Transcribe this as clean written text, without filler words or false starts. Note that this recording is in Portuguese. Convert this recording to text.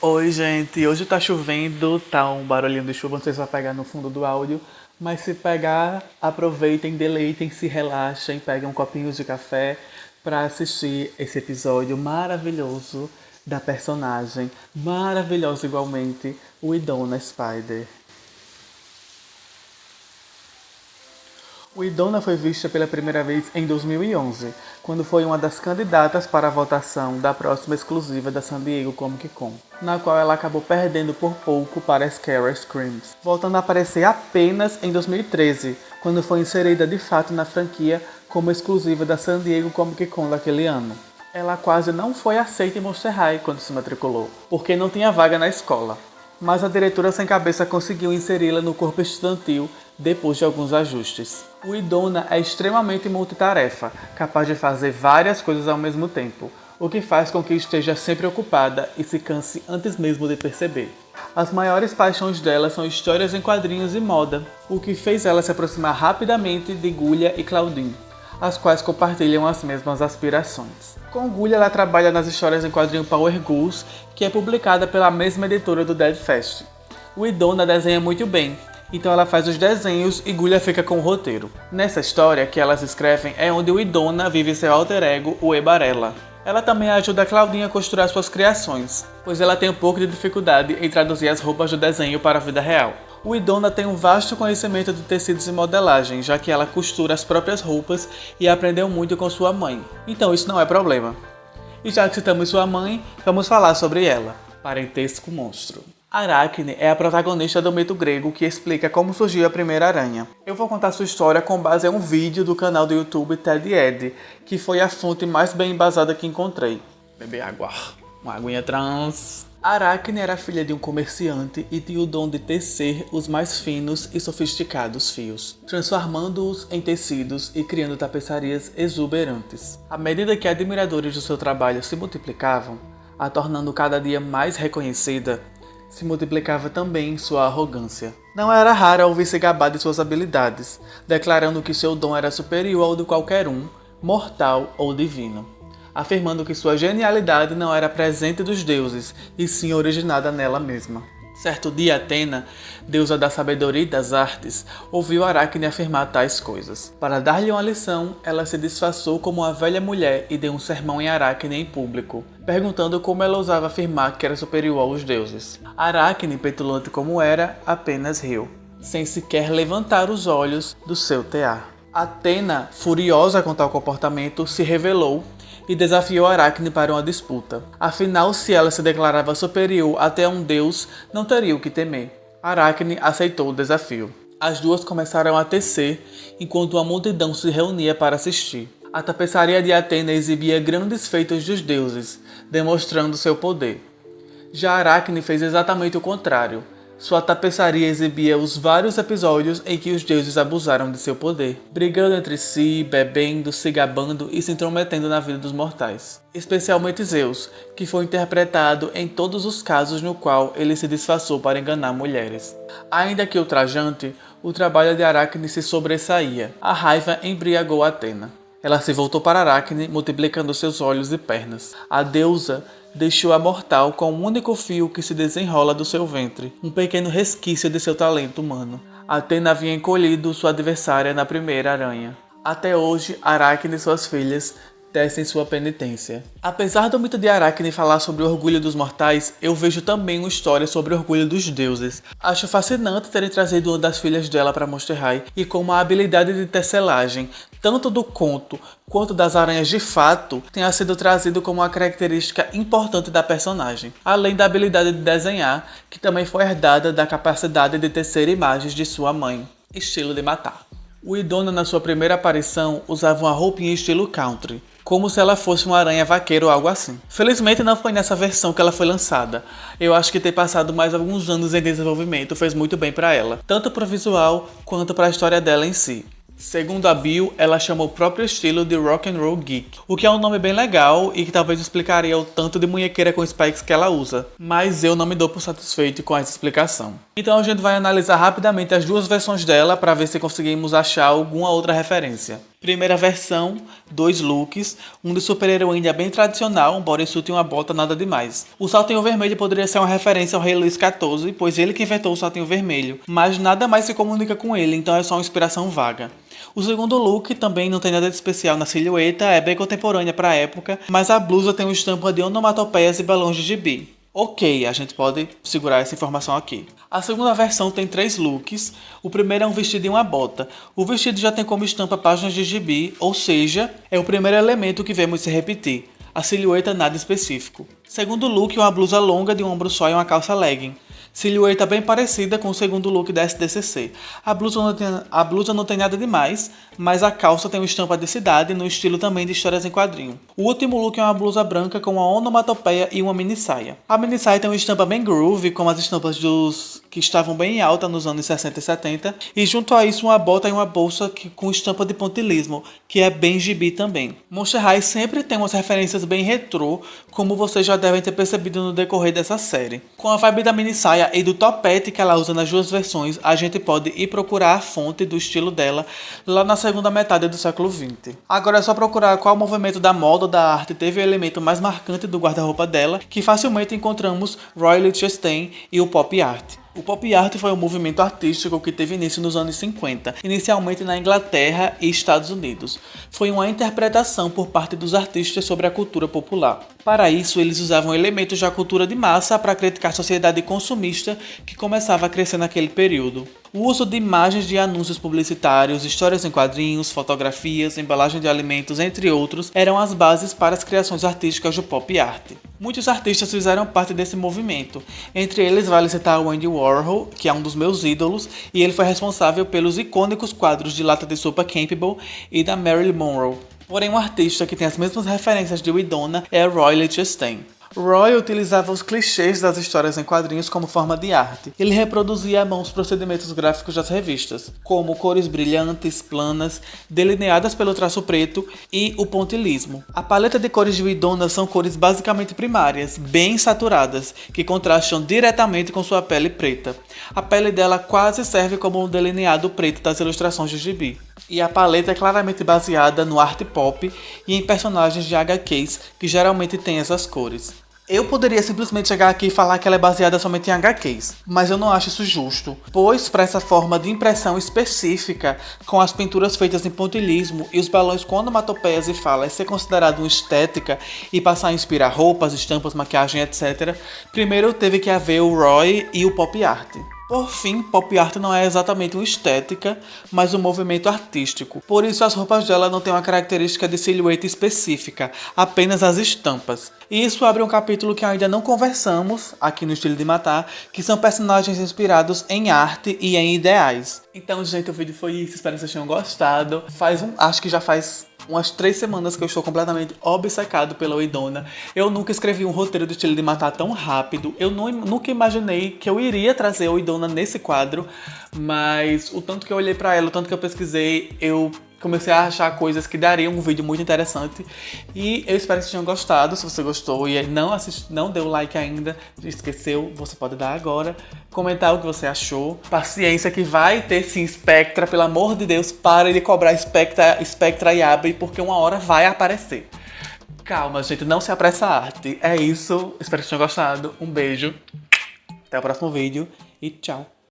Oi, gente. Hoje tá chovendo, tá um barulhinho de chuva, não sei se vai pegar no fundo do áudio, mas se pegar, aproveitem, deleitem, se relaxem, peguem um copinho de café pra assistir esse episódio maravilhoso da personagem, maravilhosa igualmente, o Idona Spider. O Idona foi vista pela primeira vez em 2011, quando foi uma das candidatas para a votação da próxima exclusiva da San Diego Comic Con, na qual ela acabou perdendo por pouco para Scary Screams, voltando a aparecer apenas em 2013, quando foi inserida de fato na franquia como exclusiva da San Diego Comic Con daquele ano. Ela quase não foi aceita em Monster High quando se matriculou, porque não tinha vaga na escola. Mas a diretora sem cabeça conseguiu inseri-la no corpo estudantil depois de alguns ajustes. O Idona é extremamente multitarefa, capaz de fazer várias coisas ao mesmo tempo, o que faz com que esteja sempre ocupada e se canse antes mesmo de perceber. As maiores paixões dela são histórias em quadrinhos e moda, o que fez ela se aproximar rapidamente de Gullia e Claudine, as quais compartilham as mesmas aspirações. Com Gullia, ela trabalha nas histórias em quadrinho Power Ghouls, que é publicada pela mesma editora do Dead Fest. O Idona desenha muito bem, então ela faz os desenhos e Gullia fica com o roteiro. Nessa história que elas escrevem é onde o Idona vive seu alter ego, o Ebarella. Ela também ajuda a Claudinha a costurar suas criações, pois ela tem um pouco de dificuldade em traduzir as roupas do desenho para a vida real. O Idona tem um vasto conhecimento de tecidos e modelagem, já que ela costura as próprias roupas e aprendeu muito com sua mãe. Então isso não é problema. E já que citamos sua mãe, vamos falar sobre ela. Parentesco monstro. Aracne é a protagonista do mito grego que explica como surgiu a primeira aranha. Eu vou contar sua história com base em um vídeo do canal do YouTube Ted Ed, que foi a fonte mais bem embasada que encontrei. Beber água. Uma aguinha trans. Aracne era filha de um comerciante e tinha o dom de tecer os mais finos e sofisticados fios, transformando-os em tecidos e criando tapeçarias exuberantes. À medida que admiradores do seu trabalho se multiplicavam, a tornando cada dia mais reconhecida, se multiplicava também sua arrogância. Não era raro ouvir-se gabar de suas habilidades, declarando que seu dom era superior ao de qualquer um, mortal ou divino, afirmando que sua genialidade não era presente dos deuses, e sim originada nela mesma. Certo dia, Atena, deusa da sabedoria e das artes, ouviu Aracne afirmar tais coisas. Para dar-lhe uma lição, ela se disfarçou como uma velha mulher e deu um sermão em Aracne em público, perguntando como ela ousava afirmar que era superior aos deuses. Aracne, petulante como era, apenas riu, sem sequer levantar os olhos do seu tear. Atena, furiosa com tal comportamento, se revelou e desafiou Aracne para uma disputa. Afinal, se ela se declarava superior até um deus, não teria o que temer. Aracne aceitou o desafio. As duas começaram a tecer, enquanto uma multidão se reunia para assistir. A tapeçaria de Atena exibia grandes feitos dos deuses, demonstrando seu poder. Já Aracne fez exatamente o contrário. Sua tapeçaria exibia os vários episódios em que os deuses abusaram de seu poder, brigando entre si, bebendo, se gabando e se intrometendo na vida dos mortais. Especialmente Zeus, que foi interpretado em todos os casos no qual ele se disfarçou para enganar mulheres. Ainda que ultrajante, o trabalho de Aracne se sobressaía. A raiva embriagou Atena. Ela se voltou para Aracne, multiplicando seus olhos e pernas. A deusa deixou-a mortal com um único fio que se desenrola do seu ventre, um pequeno resquício de seu talento humano. Atena havia encolhido sua adversária na primeira aranha. Até hoje, Aracne e suas filhas tecem sua penitência. Apesar do mito de Aracne falar sobre o orgulho dos mortais, eu vejo também uma história sobre o orgulho dos deuses. Acho fascinante terem trazido uma das filhas dela para Monster High e com uma habilidade de tecelagem, tanto do conto quanto das aranhas de fato, tenha sido trazido como uma característica importante da personagem, além da habilidade de desenhar, que também foi herdada da capacidade de tecer imagens de sua mãe, estilo de matar. O Idona, na sua primeira aparição, usava uma roupinha estilo country, como se ela fosse uma aranha vaqueira ou algo assim. Felizmente não foi nessa versão que ela foi lançada. Eu acho que ter passado mais alguns anos em desenvolvimento fez muito bem para ela, tanto para o visual quanto para a história dela em si. Segundo a bio, ela chama o próprio estilo de Rock and Roll Geek, o que é um nome bem legal e que talvez explicaria o tanto de munhequeira com spikes que ela usa, mas eu não me dou por satisfeito com essa explicação. Então a gente vai analisar rapidamente as duas versões dela para ver se conseguimos achar alguma outra referência. Primeira versão, 2 looks, um de super-heroína bem tradicional, um bodysuit e uma bota nada demais. O saltinho vermelho poderia ser uma referência ao rei Luís XIV, pois ele que inventou o saltinho vermelho, mas nada mais se comunica com ele, então é só uma inspiração vaga. O segundo look também não tem nada de especial na silhueta, é bem contemporânea para a época, mas a blusa tem uma estampa de onomatopeias e balões de gibi. Ok, a gente pode segurar essa informação aqui. A segunda versão tem 3 looks. O primeiro é um vestido e uma bota. O vestido já tem como estampa páginas de gibi, ou seja, é o primeiro elemento que vemos se repetir. A silhueta nada específico. Segundo look, uma blusa longa de um ombro só e uma calça legging. Silhueta bem parecida com o segundo look da SDCC. A blusa não tem nada demais, mas a calça tem uma estampa de cidade no estilo também de histórias em quadrinho. O último look é uma blusa branca com uma onomatopeia e uma mini saia. A mini saia tem uma estampa bem groovy, como as estampas dos que estavam bem em alta nos anos 60 e 70, e junto a isso uma bota e uma bolsa com estampa de pontilhismo, que é bem gibi também. Monster High sempre tem umas referências bem retrô, como vocês já devem ter percebido no decorrer dessa série. Com a vibe da mini saia e do topete que ela usa nas duas versões, a gente pode ir procurar a fonte do estilo dela lá na segunda metade do século XX. Agora é só procurar qual movimento da moda ou da arte teve o elemento mais marcante do guarda-roupa dela, que facilmente encontramos Roy Lichtenstein e o pop art. O pop art foi um movimento artístico que teve início nos anos 50, inicialmente na Inglaterra e Estados Unidos. Foi uma interpretação por parte dos artistas sobre a cultura popular. Para isso, eles usavam elementos da cultura de massa para criticar a sociedade consumista que começava a crescer naquele período. O uso de imagens de anúncios publicitários, histórias em quadrinhos, fotografias, embalagem de alimentos, entre outros, eram as bases para as criações artísticas do pop art. Muitos artistas fizeram parte desse movimento. Entre eles vale citar o Andy Warhol, que é um dos meus ídolos, e ele foi responsável pelos icônicos quadros de lata de sopa Campbell e da Marilyn Monroe. Porém, um artista que tem as mesmas referências de Idona é Roy Lichtenstein. Roy utilizava os clichês das histórias em quadrinhos como forma de arte. Ele reproduzia à mão os procedimentos gráficos das revistas, como cores brilhantes, planas, delineadas pelo traço preto e o pontilhismo. A paleta de cores de Idona são cores basicamente primárias, bem saturadas, que contrastam diretamente com sua pele preta. A pele dela quase serve como um delineado preto das ilustrações de gibi. E a paleta é claramente baseada no art pop e em personagens de HQs que geralmente têm essas cores. Eu poderia simplesmente chegar aqui e falar que ela é baseada somente em HQs, mas eu não acho isso justo, pois para essa forma de impressão específica, com as pinturas feitas em pontilhismo e os balões com onomatopeias e falas ser considerado uma estética e passar a inspirar roupas, estampas, maquiagem, etc., primeiro teve que haver o Roy e o pop art. Por fim, pop art não é exatamente uma estética, mas um movimento artístico. Por isso as roupas dela não têm uma característica de silhueta específica, apenas as estampas. E isso abre um capítulo que ainda não conversamos, aqui no Estilo de Matar, que são personagens inspirados em arte e em ideais. Então, gente, o vídeo foi isso, espero que vocês tenham gostado. Acho que já faz umas 3 semanas que eu estou completamente obcecado pela Idona. Eu nunca escrevi um roteiro do Estilo de Matar tão rápido. Eu nunca imaginei que eu iria trazer a Idona nesse quadro, mas o tanto que eu olhei pra ela, o tanto que eu pesquisei, eu comecei a achar coisas que dariam um vídeo muito interessante. E eu espero que vocês tenham gostado. Se você gostou e não deu like ainda, esqueceu, você pode dar agora. Comentar o que você achou. Paciência que vai ter sim Spectra. Pelo amor de Deus, pare de cobrar Spectra e abre, porque uma hora vai aparecer. Calma, gente, não se apressa a arte. É isso, espero que vocês tenham gostado. Um beijo, até o próximo vídeo e tchau.